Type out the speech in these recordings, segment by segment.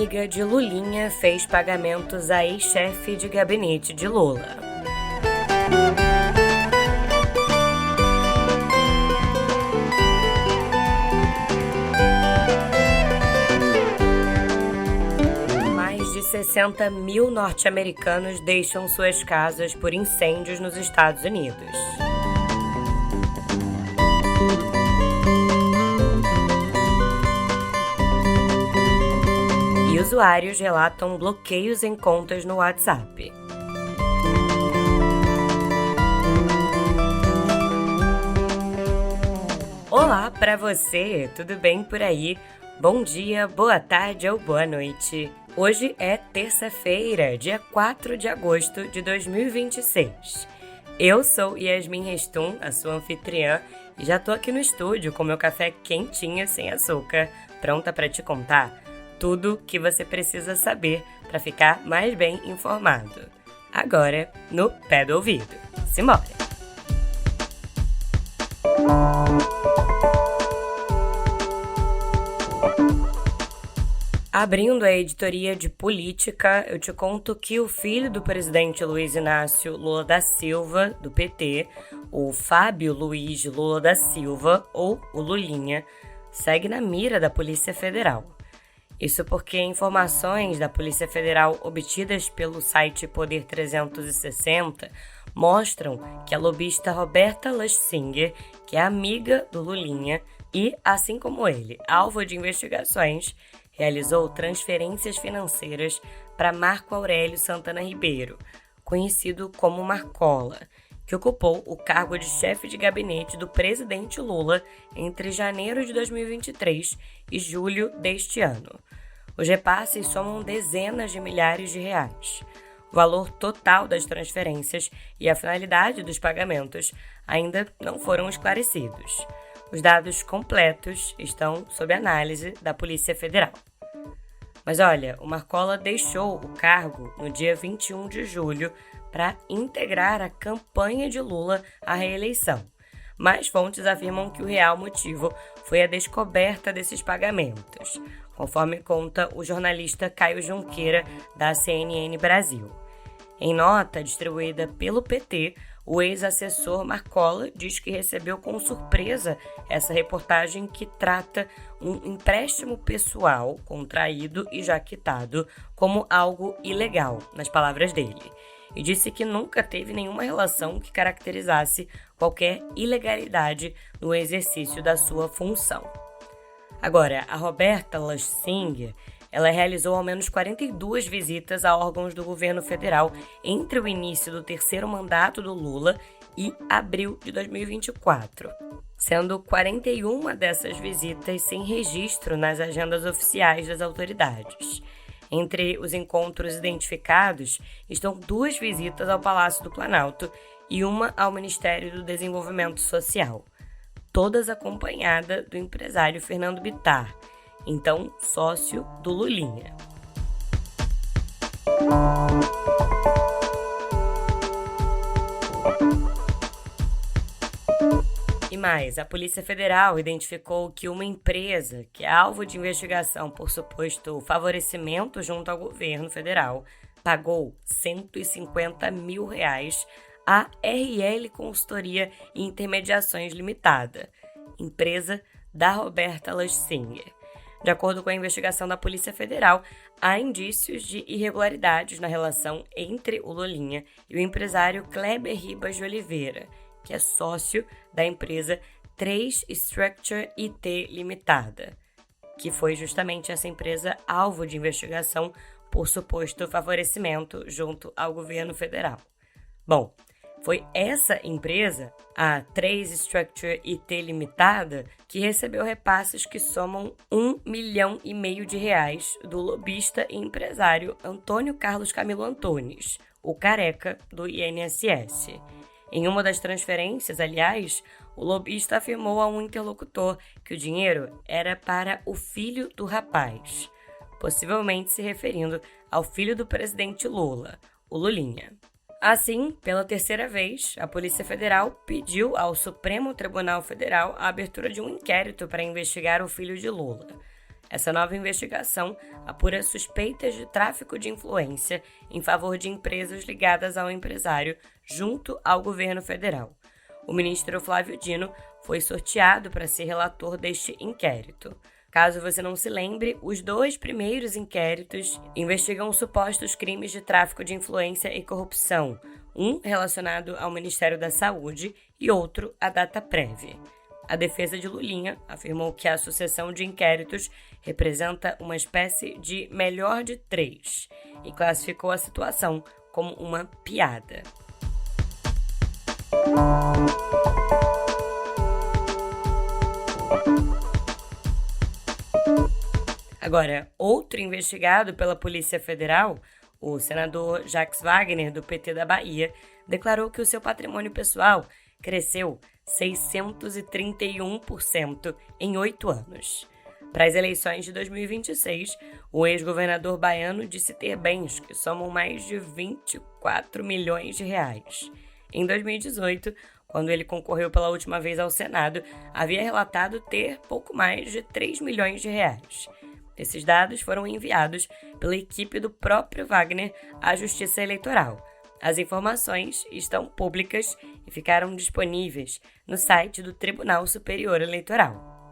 Amiga de Lulinha fez pagamentos a ex-chefe de gabinete de Lula. Mais de 60 mil norte-americanos deixam suas casas por incêndios nos Estados Unidos. E usuários relatam bloqueios em contas no WhatsApp. Olá para você, tudo bem por aí? Bom dia, boa tarde ou boa noite. Hoje é terça-feira, dia 4 de agosto de 2026. Eu sou Yasmin Restum, a sua anfitriã, e já tô aqui no estúdio com meu café quentinho sem açúcar, pronta para te contar tudo que você precisa saber para ficar mais bem informado. Agora, no pé do ouvido. Simbora! Abrindo a editoria de política, eu te conto que o filho do presidente Luiz Inácio Lula da Silva, do PT, o Fábio Luiz Lula da Silva, ou o Lulinha, segue na mira da Polícia Federal. Isso porque informações da Polícia Federal obtidas pelo site Poder 360 mostram que a lobista Roberta Lustinger, que é amiga do Lulinha e, assim como ele, alvo de investigações, realizou transferências financeiras para Marco Aurélio Santana Ribeiro, conhecido como Marcola, que ocupou o cargo de chefe de gabinete do presidente Lula entre janeiro de 2023 e julho deste ano. Os repasses somam dezenas de milhares de reais. O valor total das transferências e a finalidade dos pagamentos ainda não foram esclarecidos. Os dados completos estão sob análise da Polícia Federal. Mas olha, o Marcola deixou o cargo no dia 21 de julho para integrar a campanha de Lula à reeleição. Mas fontes afirmam que o real motivo foi a descoberta desses pagamentos, conforme conta o jornalista Caio Junqueira, da CNN Brasil. Em nota distribuída pelo PT, o ex-assessor Marcola diz que recebeu com surpresa essa reportagem que trata um empréstimo pessoal contraído e já quitado como algo ilegal, nas palavras dele, e disse que nunca teve nenhuma relação que caracterizasse qualquer ilegalidade no exercício da sua função. Agora, a Roberta Lustinger, ela realizou ao menos 42 visitas a órgãos do governo federal entre o início do terceiro mandato do Lula e abril de 2024, sendo 41 dessas visitas sem registro nas agendas oficiais das autoridades. Entre os encontros identificados estão 2 visitas ao Palácio do Planalto e uma ao Ministério do Desenvolvimento Social, todas acompanhadas do empresário Fernando Bittar, então sócio do Lulinha. E mais, a Polícia Federal identificou que uma empresa que é alvo de investigação por suposto favorecimento junto ao governo federal pagou R$150 mil à RL Consultoria e Intermediações Limitada, empresa da Roberta Lustinger. De acordo com a investigação da Polícia Federal, há indícios de irregularidades na relação entre o Lulinha e o empresário Kleber Ribas de Oliveira, que é sócio da empresa 3 Structure IT Limitada, que foi justamente essa empresa alvo de investigação por suposto favorecimento junto ao governo federal. Bom, foi essa empresa, a 3 Structure IT Limitada, que recebeu repasses que somam R$1,5 milhão do lobista e empresário Antônio Carlos Camilo Antunes, o careca do INSS. Em uma das transferências, aliás, o lobista afirmou a um interlocutor que o dinheiro era para o filho do rapaz, possivelmente se referindo ao filho do presidente Lula, o Lulinha. Assim, pela terceira vez, a Polícia Federal pediu ao Supremo Tribunal Federal a abertura de um inquérito para investigar o filho de Lula. Essa nova investigação apura suspeitas de tráfico de influência em favor de empresas ligadas ao empresário junto ao governo federal. O ministro Flávio Dino foi sorteado para ser relator deste inquérito. Caso você não se lembre, os 2 primeiros inquéritos investigam supostos crimes de tráfico de influência e corrupção, um relacionado ao Ministério da Saúde e outro à Dataprev. A defesa de Lulinha afirmou que a sucessão de inquéritos representa uma espécie de melhor de 3 e classificou a situação como uma piada. Agora, outro investigado pela Polícia Federal, o senador Jacques Wagner, do PT da Bahia, declarou que o seu patrimônio pessoal cresceu 631% em 8 anos. Para as eleições de 2026, o ex-governador baiano disse ter bens que somam mais de 24 milhões de reais. Em 2018, quando ele concorreu pela última vez ao Senado, havia relatado ter pouco mais de 3 milhões de reais. Esses dados foram enviados pela equipe do próprio Wagner à Justiça Eleitoral. As informações estão públicas e ficaram disponíveis no site do Tribunal Superior Eleitoral.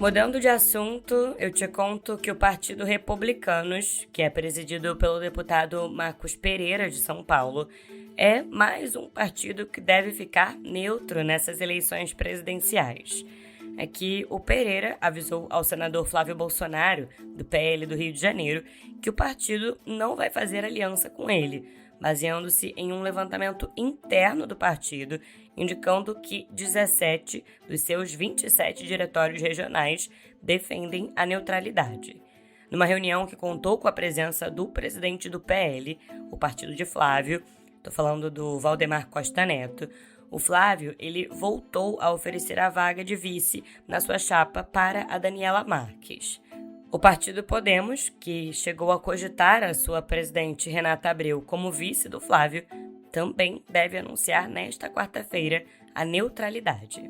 Mudando de assunto, eu te conto que o Partido Republicanos, que é presidido pelo deputado Marcos Pereira, de São Paulo, é mais um partido que deve ficar neutro nessas eleições presidenciais. É que o Pereira avisou ao senador Flávio Bolsonaro, do PL do Rio de Janeiro, que o partido não vai fazer aliança com ele, baseando-se em um levantamento interno do partido, indicando que 17 dos seus 27 diretórios regionais defendem a neutralidade. Numa reunião que contou com a presença do presidente do PL, o partido de Flávio, estou falando do Valdemar Costa Neto, o Flávio ele voltou a oferecer a vaga de vice na sua chapa para a Daniela Marques. O partido Podemos, que chegou a cogitar a sua presidente Renata Abreu como vice do Flávio, também deve anunciar nesta quarta-feira a neutralidade.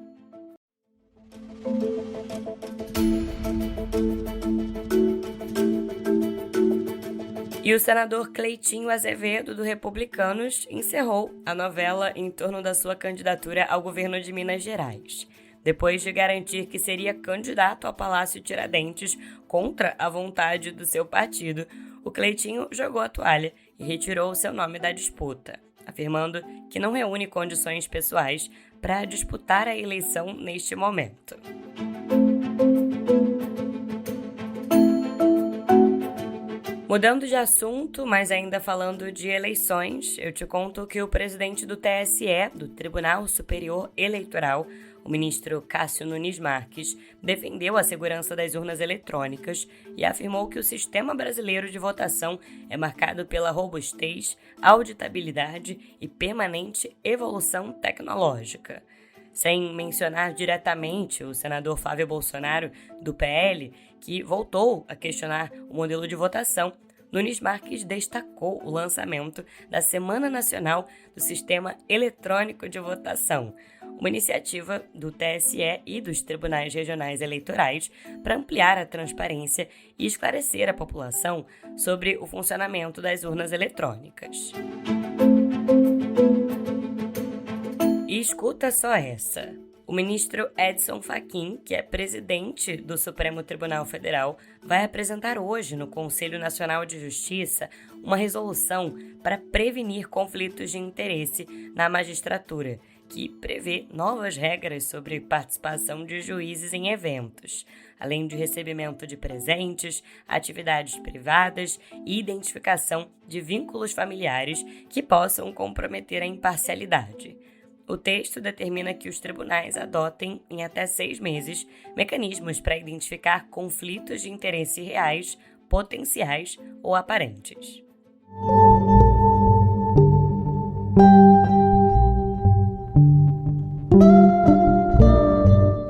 E o senador Cleitinho Azevedo, do Republicanos, encerrou a novela em torno da sua candidatura ao governo de Minas Gerais. Depois de garantir que seria candidato ao Palácio Tiradentes contra a vontade do seu partido, o Cleitinho jogou a toalha e retirou seu nome da disputa, afirmando que não reúne condições pessoais para disputar a eleição neste momento. Mudando de assunto, mas ainda falando de eleições, eu te conto que o presidente do TSE, do Tribunal Superior Eleitoral, o ministro Cássio Nunes Marques, defendeu a segurança das urnas eletrônicas e afirmou que o sistema brasileiro de votação é marcado pela robustez, auditabilidade e permanente evolução tecnológica. Sem mencionar diretamente o senador Flávio Bolsonaro, do PL, que voltou a questionar o modelo de votação, Nunes Marques destacou o lançamento da Semana Nacional do Sistema Eletrônico de Votação, uma iniciativa do TSE e dos Tribunais Regionais Eleitorais para ampliar a transparência e esclarecer a população sobre o funcionamento das urnas eletrônicas. E escuta só essa. O ministro Edson Fachin, que é presidente do Supremo Tribunal Federal, vai apresentar hoje no Conselho Nacional de Justiça uma resolução para prevenir conflitos de interesse na magistratura, que prevê novas regras sobre participação de juízes em eventos, além de recebimento de presentes, atividades privadas e identificação de vínculos familiares que possam comprometer a imparcialidade. O texto determina que os tribunais adotem, em até 6 meses, mecanismos para identificar conflitos de interesse reais, potenciais ou aparentes.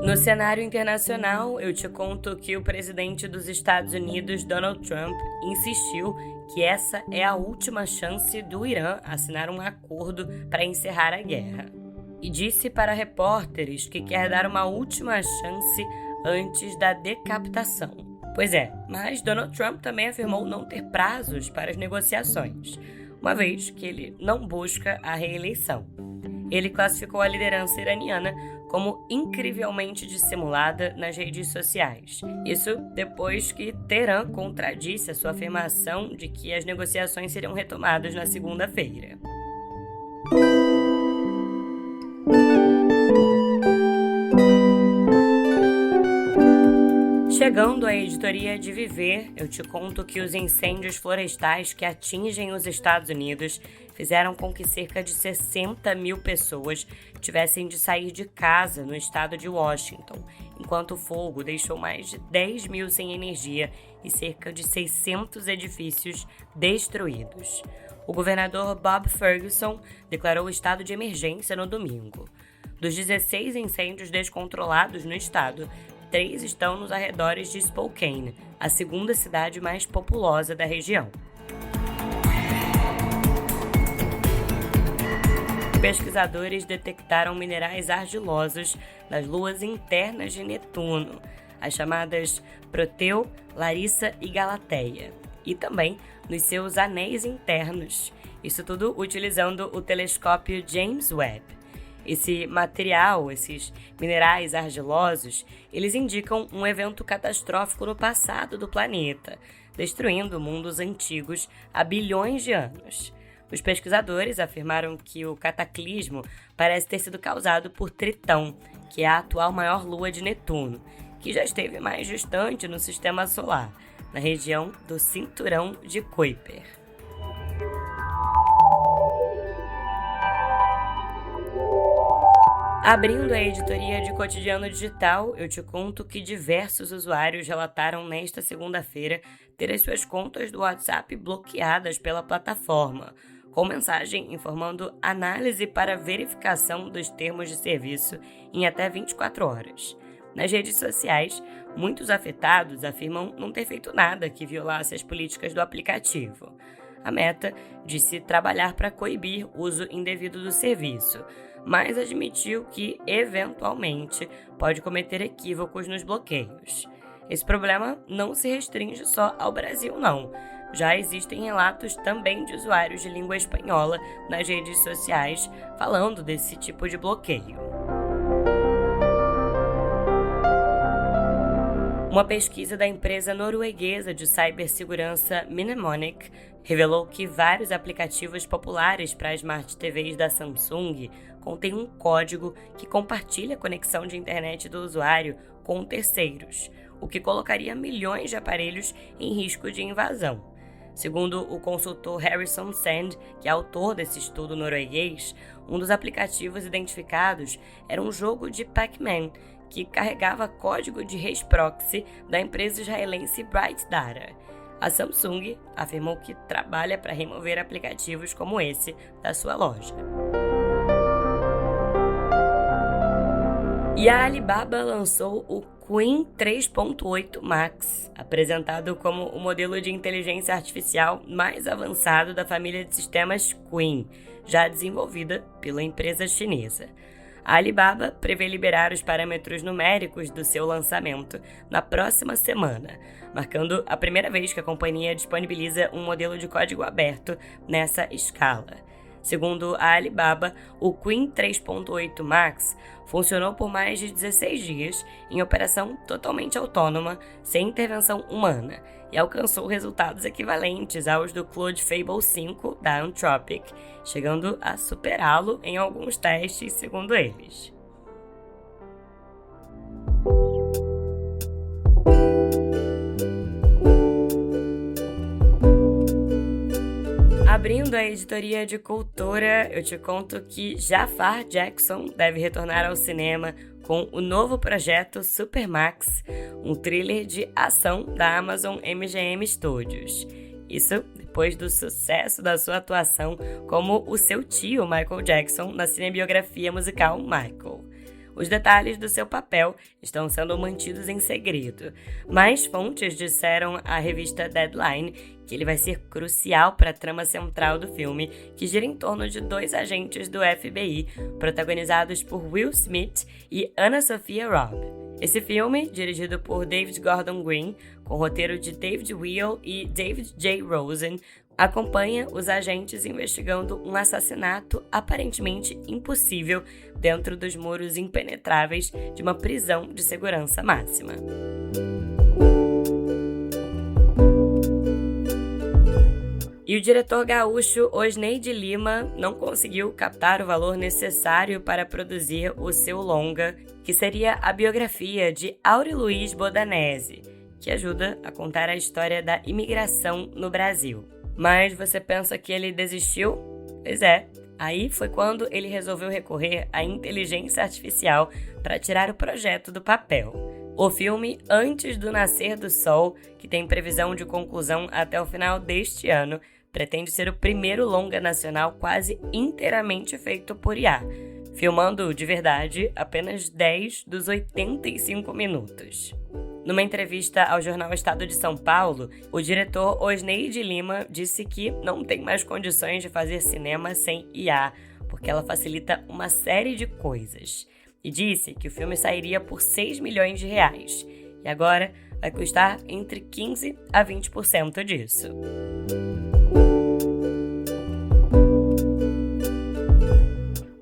No cenário internacional, eu te conto que o presidente dos Estados Unidos, Donald Trump, insistiu que essa é a última chance do Irã assinar um acordo para encerrar a guerra. e disse para repórteres que quer dar uma última chance antes da decapitação. Pois é, mas Donald Trump também afirmou não ter prazos para as negociações, uma vez que ele não busca a reeleição. Ele classificou a liderança iraniana como incrivelmente dissimulada nas redes sociais. Isso depois que Teherã contradisse a sua afirmação de que as negociações seriam retomadas na segunda-feira. Chegando à editoria de Viver, eu te conto que os incêndios florestais que atingem os Estados Unidos fizeram com que cerca de 60 mil pessoas tivessem de sair de casa no estado de Washington, enquanto o fogo deixou mais de 10 mil sem energia e cerca de 600 edifícios destruídos. O governador Bob Ferguson declarou estado de emergência no domingo. Dos 16 incêndios descontrolados no estado, 3 estão nos arredores de Spokane, a segunda cidade mais populosa da região. Pesquisadores detectaram minerais argilosos nas luas internas de Netuno, as chamadas Proteu, Larissa e Galateia, e também nos seus anéis internos, isso tudo utilizando o telescópio James Webb. Esse material, esses minerais argilosos, eles indicam um evento catastrófico no passado do planeta, destruindo mundos antigos há bilhões de anos. Os pesquisadores afirmaram que o cataclismo parece ter sido causado por Tritão, que é a atual maior lua de Netuno, que já esteve mais distante no sistema solar, na região do Cinturão de Kuiper. Abrindo a editoria de Cotidiano Digital, eu te conto que diversos usuários relataram nesta segunda-feira ter as suas contas do WhatsApp bloqueadas pela plataforma, com mensagem informando análise para verificação dos termos de serviço em até 24 horas. Nas redes sociais, muitos afetados afirmam não ter feito nada que violasse as políticas do aplicativo. A Meta disse trabalhar para coibir o uso indevido do serviço, mas admitiu que, eventualmente, pode cometer equívocos nos bloqueios. Esse problema não se restringe só ao Brasil, não. Já existem relatos também de usuários de língua espanhola nas redes sociais falando desse tipo de bloqueio. Uma pesquisa da empresa norueguesa de cibersegurança Mnemonic revelou que vários aplicativos populares para Smart TVs da Samsung contêm um código que compartilha a conexão de internet do usuário com terceiros, o que colocaria milhões de aparelhos em risco de invasão. Segundo o consultor Harrison Sand, que é autor desse estudo norueguês, um dos aplicativos identificados era um jogo de Pac-Man, que carregava código de Race Proxy da empresa israelense Bright Data. A Samsung afirmou que trabalha para remover aplicativos como esse da sua loja. E a Alibaba lançou o Qwen 3.8 Max, apresentado como o modelo de inteligência artificial mais avançado da família de sistemas Qwen, já desenvolvida pela empresa chinesa. A Alibaba prevê liberar os parâmetros numéricos do seu lançamento na próxima semana, marcando a primeira vez que a companhia disponibiliza um modelo de código aberto nessa escala. Segundo a Alibaba, o Qwen 3.8 Max funcionou por mais de 16 dias em operação totalmente autônoma, sem intervenção humana, e alcançou resultados equivalentes aos do Claude Fable 5 da Anthropic, chegando a superá-lo em alguns testes, segundo eles. Abrindo a editoria de cultura, eu te conto que Jafar Jackson deve retornar ao cinema com o novo projeto Supermax, um thriller de ação da Amazon MGM Studios. Isso depois do sucesso da sua atuação como o seu tio Michael Jackson na cinebiografia musical Michael. Os detalhes do seu papel estão sendo mantidos em segredo, mas fontes disseram à revista Deadline que ele vai ser crucial para a trama central do filme, que gira em torno de 2 agentes do FBI, protagonizados por Will Smith e Anna Sophia Robb. Esse filme, dirigido por David Gordon Green, com roteiro de David Weil e David J. Rosen, acompanha os agentes investigando um assassinato aparentemente impossível dentro dos muros impenetráveis de uma prisão de segurança máxima. E o diretor gaúcho Osneide Lima não conseguiu captar o valor necessário para produzir o seu longa, que seria a biografia de Auri Luiz Bodanese, que ajuda a contar a história da imigração no Brasil. Mas você pensa que ele desistiu? Pois é, aí foi quando ele resolveu recorrer à inteligência artificial para tirar o projeto do papel. O filme Antes do Nascer do Sol, que tem previsão de conclusão até o final deste ano, pretende ser o primeiro longa nacional quase inteiramente feito por IA, filmando de verdade apenas 10 dos 85 minutos. Numa entrevista ao jornal Estado de São Paulo, o diretor Osneide Lima disse que não tem mais condições de fazer cinema sem IA, porque ela facilita uma série de coisas. E disse que o filme sairia por 6 milhões de reais, e agora vai custar entre 15% a 20% disso.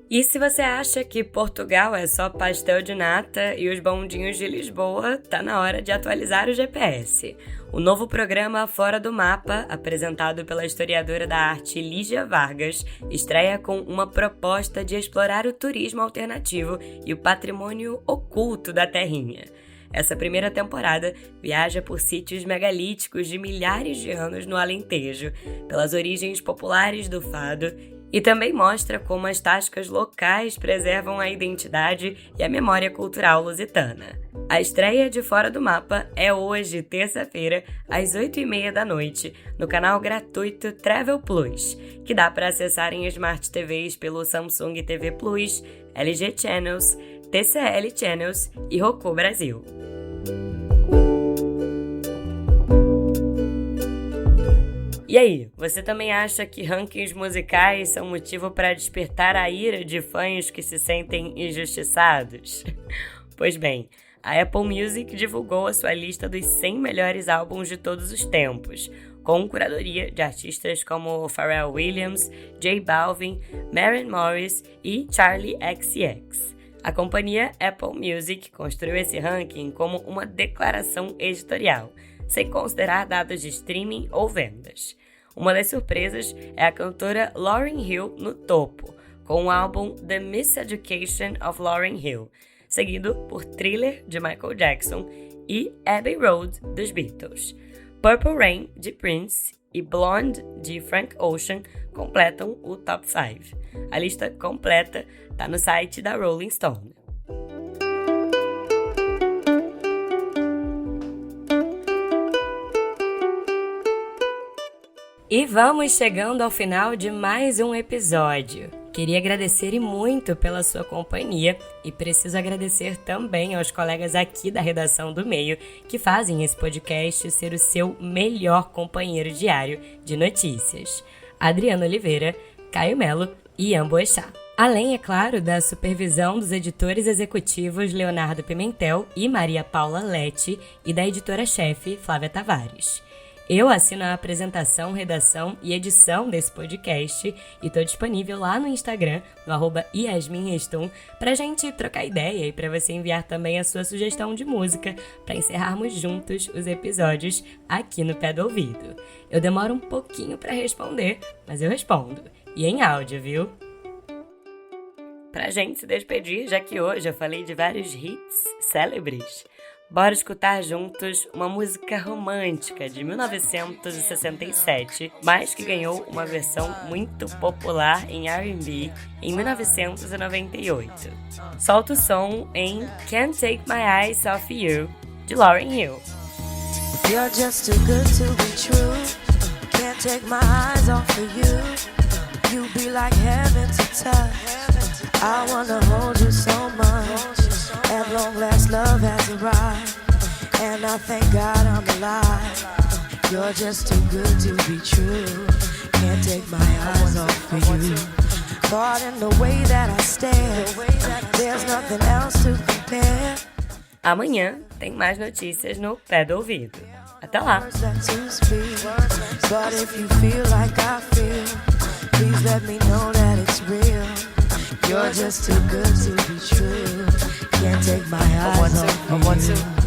E se você acha que Portugal é só pastel de nata e os bondinhos de Lisboa, tá na hora de atualizar o GPS. O novo programa Fora do Mapa, apresentado pela historiadora da arte Lígia Vargas, estreia com uma proposta de explorar o turismo alternativo e o patrimônio oculto da terrinha. Essa primeira temporada viaja por sítios megalíticos de milhares de anos no Alentejo, pelas origens populares do fado, e também mostra como as tascas locais preservam a identidade e a memória cultural lusitana. A estreia de Fora do Mapa é hoje, terça-feira, às 8h30 da noite, no canal gratuito Travel Plus, que dá para acessar em Smart TVs pelo Samsung TV Plus, LG Channels, TCL Channels e Roku Brasil. E aí, você também acha que rankings musicais são motivo para despertar a ira de fãs que se sentem injustiçados? Pois bem, a Apple Music divulgou a sua lista dos 100 melhores álbuns de todos os tempos, com curadoria de artistas como Pharrell Williams, J Balvin, Maren Morris e Charli XCX. A companhia Apple Music construiu esse ranking como uma declaração editorial, sem considerar dados de streaming ou vendas. Uma das surpresas é a cantora Lauryn Hill no topo, com o álbum The Miseducation of Lauryn Hill, seguido por Thriller, de Michael Jackson, e Abbey Road, dos Beatles. Purple Rain, de Prince, e Blonde, de Frank Ocean, completam o top 5. A lista completa está no site da Rolling Stone. E vamos chegando ao final de mais um episódio. Queria agradecer e muito pela sua companhia e preciso agradecer também aos colegas aqui da redação do Meio que fazem esse podcast ser o seu melhor companheiro diário de notícias. Adriana Oliveira, Caio Melo e Ian Boechat. Além, é claro, da supervisão dos editores executivos Leonardo Pimentel e Maria Paula Lete e da editora-chefe Flávia Tavares. Eu assino a apresentação, redação e edição desse podcast e estou disponível lá no Instagram, no @yasminrestum, pra gente trocar ideia e para você enviar também a sua sugestão de música para encerrarmos juntos os episódios aqui no Pé do Ouvido. Eu demoro um pouquinho para responder, mas eu respondo. E em áudio, viu? Pra gente se despedir, já que hoje eu falei de vários hits célebres, bora escutar juntos uma música romântica de 1967, mas que ganhou uma versão muito popular em R&B em 1998. Solta o som em Can't Take My Eyes Off You, de Lauryn Hill. You're just too good to be true. Can't take my eyes off of you. You be like heaven to touch. I wanna hold you so much. I thank God I'm alive. You're just too good to be true. Can't take my eyes off of you. Caught in the way that I stare. There's nothing else to compare. Amanhã tem mais notícias no Pé do Ouvido. Até lá! Words that to speak, but if you feel like I feel, please let me know that it's real. You're just too good to be true. Can't take my eyes off you.